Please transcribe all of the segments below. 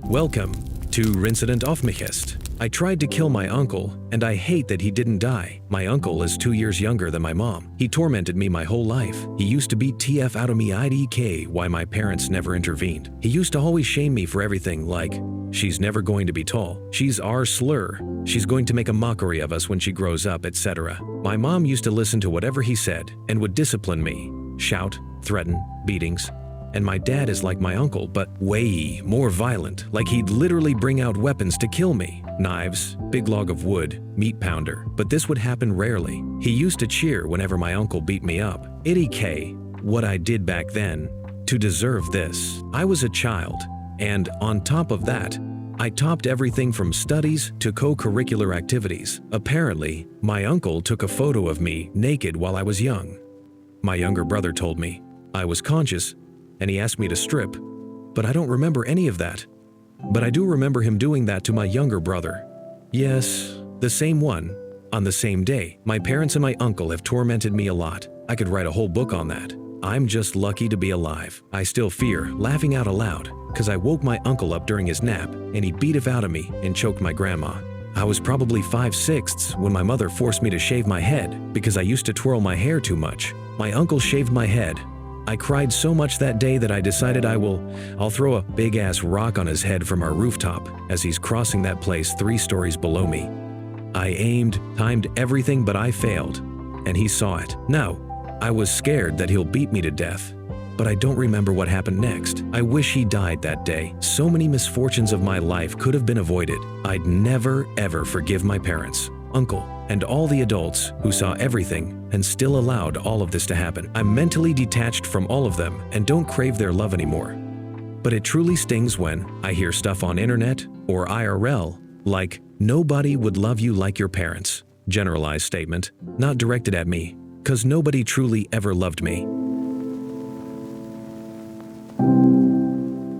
Welcome to Rincident Aufmichest. I tried to kill my uncle, and I hate that he didn't die. My uncle is 2 years younger than my mom. He tormented me my whole life. He used to beat TF out of me IDK why my parents never intervened. He used to always shame me for everything like, she's never going to be tall, she's our slur, she's going to make a mockery of us when she grows up, etc. My mom used to listen to whatever he said and would discipline me, shout, threaten, beatings. And my dad is like my uncle, but way more violent, like he'd literally bring out weapons to kill me. Knives, big log of wood, meat pounder. But this would happen rarely. He used to cheer whenever my uncle beat me up. IDK, what I did back then, to deserve this. I was a child, and on top of that, I topped everything from studies to co-curricular activities. Apparently, my uncle took a photo of me naked while I was young. My younger brother told me I was conscious, and he asked me to strip, but I don't remember any of that. But I do remember him doing that to my younger brother. Yes, the same one, on the same day. My parents and my uncle have tormented me a lot. I could write a whole book on that. I'm just lucky to be alive. I still fear laughing out aloud, because I woke my uncle up during his nap, and he beat it out of me and choked my grandma. I was probably 5/6 when my mother forced me to shave my head because I used to twirl my hair too much. My uncle shaved my head. I cried so much that day that I decided I'll throw a big-ass rock on his head from our rooftop as he's crossing that place 3 stories below me. I aimed, timed everything, but I failed, and he saw it. Now, I was scared that he'll beat me to death, but I don't remember what happened next. I wish he died that day. So many misfortunes of my life could have been avoided. I'd never, ever forgive my parents, uncle, and all the adults who saw everything and still allowed all of this to happen. I'm mentally detached from all of them and don't crave their love anymore. But it truly stings when I hear stuff on internet or IRL like, nobody would love you like your parents. Generalized statement, not directed at me, because nobody truly ever loved me.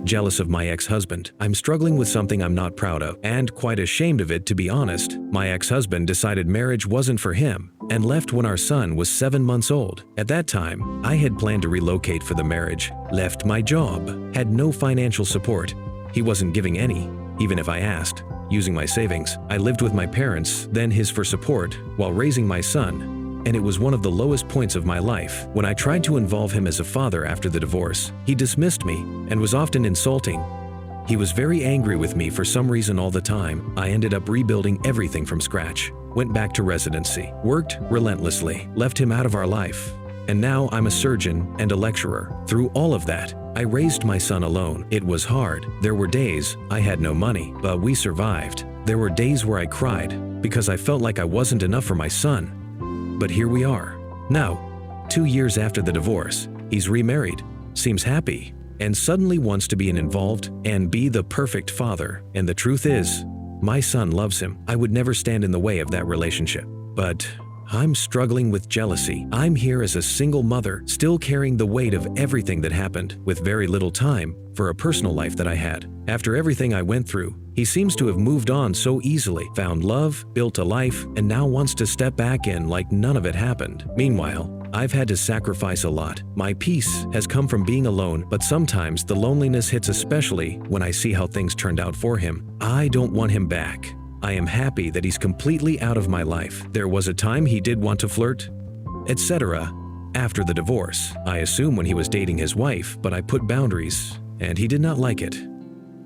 Jealous of my ex-husband. I'm struggling with something I'm not proud of, and quite ashamed of it, to be honest. My ex-husband decided marriage wasn't for him and left when our son was 7 months old. At that time, I had planned to relocate for the marriage, left my job, had no financial support. He wasn't giving any, even if I asked. Using my savings, I lived with my parents, then his for support, while raising my son. And it was one of the lowest points of my life. When I tried to involve him as a father after the divorce, he dismissed me and was often insulting. He was very angry with me for some reason all the time. I ended up rebuilding everything from scratch, went back to residency, worked relentlessly, left him out of our life. And now I'm a surgeon and a lecturer. Through all of that, I raised my son alone. It was hard. There were days I had no money, but we survived. There were days where I cried because I felt like I wasn't enough for my son. But here we are. Now, 2 years after the divorce, he's remarried, seems happy, and suddenly wants to be involved and be the perfect father. And the truth is, my son loves him. I would never stand in the way of that relationship. But I'm struggling with jealousy. I'm here as a single mother, still carrying the weight of everything that happened, with very little time for a personal life that I had. After everything I went through, he seems to have moved on so easily, found love, built a life, and now wants to step back in like none of it happened. Meanwhile, I've had to sacrifice a lot. My peace has come from being alone, but sometimes the loneliness hits, especially when I see how things turned out for him. I don't want him back. I am happy that he's completely out of my life. There was a time he did want to flirt, etc. After the divorce. I assume when he was dating his wife, but I put boundaries, and he did not like it.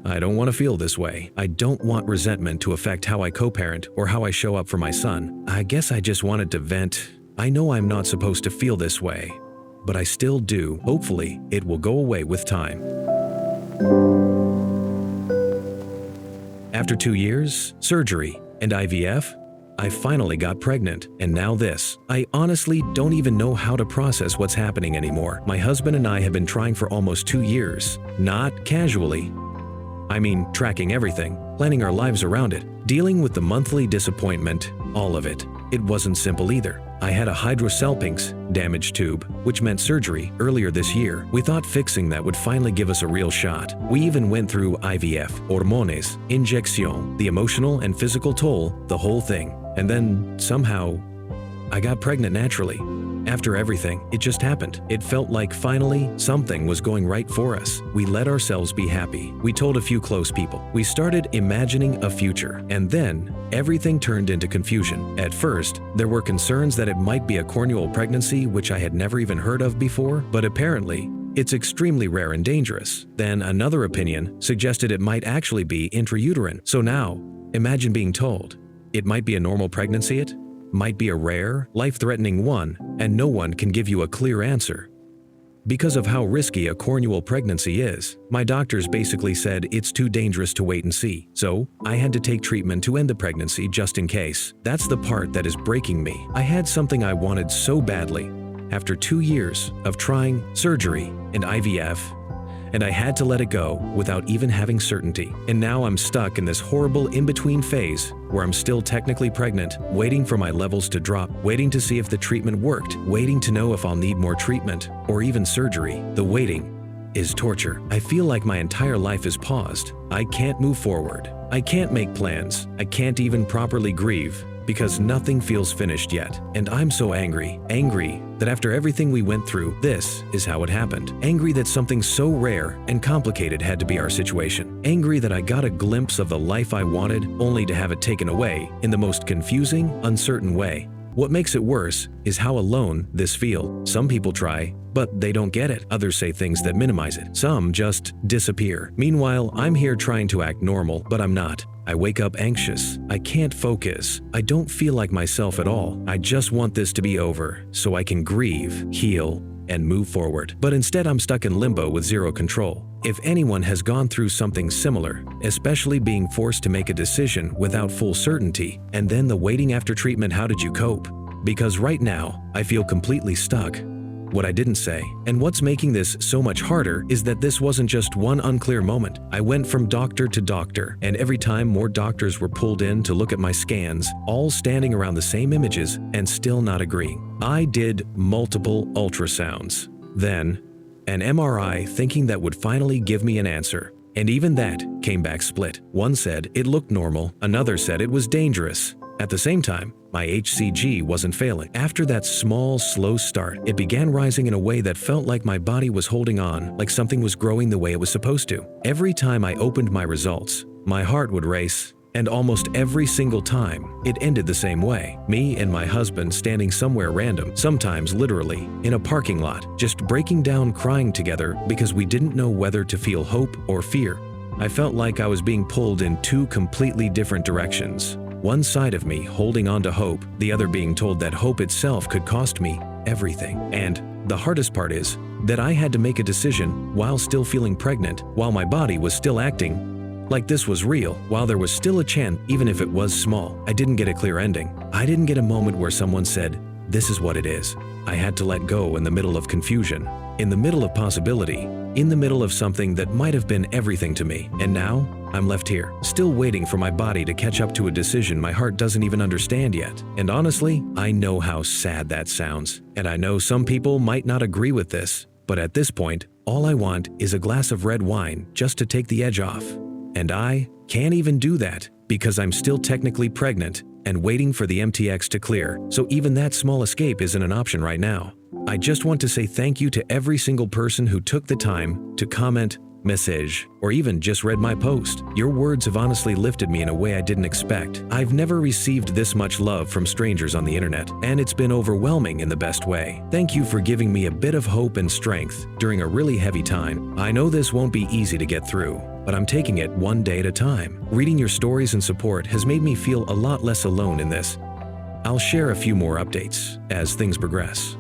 I don't want to feel this way. I don't want resentment to affect how I co-parent or how I show up for my son. I guess I just wanted to vent. I know I'm not supposed to feel this way, but I still do. Hopefully, it will go away with time. After 2 years, surgery, and IVF, I finally got pregnant, and now this. I honestly don't even know how to process what's happening anymore. My husband and I have been trying for almost 2 years, not casually. I mean, tracking everything, planning our lives around it, dealing with the monthly disappointment, all of it. It wasn't simple either. I had a hydrosalpinx damaged tube, which meant surgery earlier this year. We thought fixing that would finally give us a real shot. We even went through IVF, hormones, injection, the emotional and physical toll, the whole thing. And then, somehow, I got pregnant naturally. After everything, it just happened. It felt like finally something was going right for us. We let ourselves be happy. We told a few close people. We started imagining a future. And then everything turned into confusion. At first, there were concerns that it might be a cornual pregnancy, which I had never even heard of before, but apparently, it's extremely rare and dangerous. Then another opinion suggested it might actually be intrauterine. So now, imagine being told it might be a normal pregnancy, it might be a rare, life-threatening one, and no one can give you a clear answer. Because of how risky a cornual pregnancy is, my doctors basically said it's too dangerous to wait and see. So I had to take treatment to end the pregnancy just in case. That's the part that is breaking me. I had something I wanted so badly. After 2 years of trying surgery and IVF, and I had to let it go without even having certainty. And now I'm stuck in this horrible in-between phase where I'm still technically pregnant, waiting for my levels to drop, waiting to see if the treatment worked, waiting to know if I'll need more treatment or even surgery. The waiting is torture. I feel like my entire life is paused. I can't move forward. I can't make plans. I can't even properly grieve because nothing feels finished yet. And I'm so angry that after everything we went through, this is how it happened. Angry that something so rare and complicated had to be our situation. Angry that I got a glimpse of the life I wanted only to have it taken away in the most confusing, uncertain way. What makes it worse is how alone this feels. Some people try, but they don't get it. Others say things that minimize it. Some just disappear. Meanwhile, I'm here trying to act normal, but I'm not. I wake up anxious. I can't focus. I don't feel like myself at all. I just want this to be over so I can grieve, heal, and move forward. But instead, I'm stuck in limbo with zero control. If anyone has gone through something similar, especially being forced to make a decision without full certainty, and then the waiting after treatment, how did you cope? Because right now, I feel completely stuck. What I didn't say, and what's making this so much harder, is that this wasn't just one unclear moment. I went from doctor to doctor, and every time more doctors were pulled in to look at my scans, all standing around the same images and still not agreeing. I did multiple ultrasounds, then an MRI, thinking that would finally give me an answer. And even that came back split. One said it looked normal, another said it was dangerous. At the same time, my HCG wasn't failing. After that small, slow start, it began rising in a way that felt like my body was holding on, like something was growing the way it was supposed to. Every time I opened my results, my heart would race, and almost every single time, it ended the same way. Me and my husband standing somewhere random, sometimes literally, in a parking lot, just breaking down crying together because we didn't know whether to feel hope or fear. I felt like I was being pulled in two completely different directions. One side of me holding on to hope, the other being told that hope itself could cost me everything. And the hardest part is that I had to make a decision while still feeling pregnant, while my body was still acting like this was real, while there was still a chance, even if it was small. I didn't get a clear ending. I didn't get a moment where someone said, "This is what it is." I had to let go in the middle of confusion, in the middle of possibility, in the middle of something that might have been everything to me. And now, I'm left here, still waiting for my body to catch up to a decision my heart doesn't even understand yet. And honestly, I know how sad that sounds. And I know some people might not agree with this, but at this point, all I want is a glass of red wine just to take the edge off. And I can't even do that because I'm still technically pregnant and waiting for the MTX to clear, so even that small escape isn't an option right now. I just want to say thank you to every single person who took the time to comment, message, or even just read my post. Your words have honestly lifted me in a way I didn't expect. I've never received this much love from strangers on the internet, and it's been overwhelming in the best way. Thank you for giving me a bit of hope and strength during a really heavy time. I know this won't be easy to get through, but I'm taking it one day at a time. Reading your stories and support has made me feel a lot less alone in this. I'll share a few more updates as things progress.